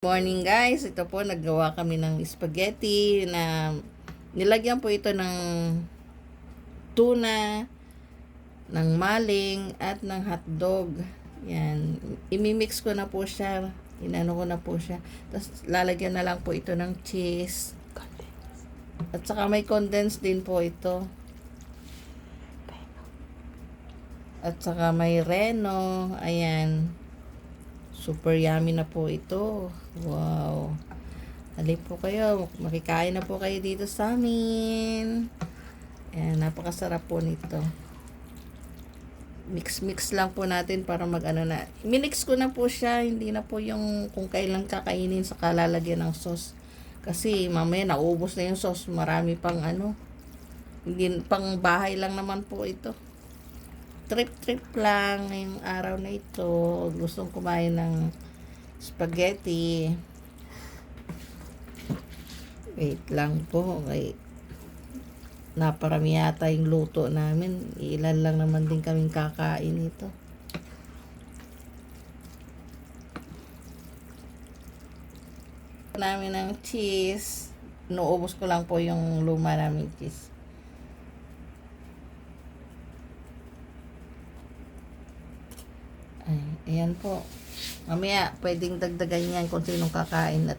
Morning guys, ito po naggawa kami ng spaghetti na nilagyan po ito ng tuna, ng maling at ng hotdog. Yan, imimix ko na po siya, inano ko na po siya. Tapos lalagyan na lang po ito ng cheese. At saka may condensed din po ito. At saka may reno, ayan. Super yummy na po ito. Wow. Halip po kayo. Makikain na po kayo dito sa amin. Ayan, napakasarap po nito. Mix lang po natin para mag-ano na. Minix ko na po siya. Hindi na po yung kung kailan kakainin sa kalalagyan ng sauce. Kasi mamaya naubos na yung sauce. Marami pang ano. Hindi, pang bahay lang naman po ito. Trip lang ngayong araw na ito. Gustong kumain ng spaghetti. Wait lang po. Okay. Naparami yata yung luto namin. Ilan lang naman din kaming kakain ito. Namin ng cheese. Nuubos ko lang po yung luma namin cheese. Ay, ayan po. Mamaya, pwedeng dagdagan yan kung sinong kakain at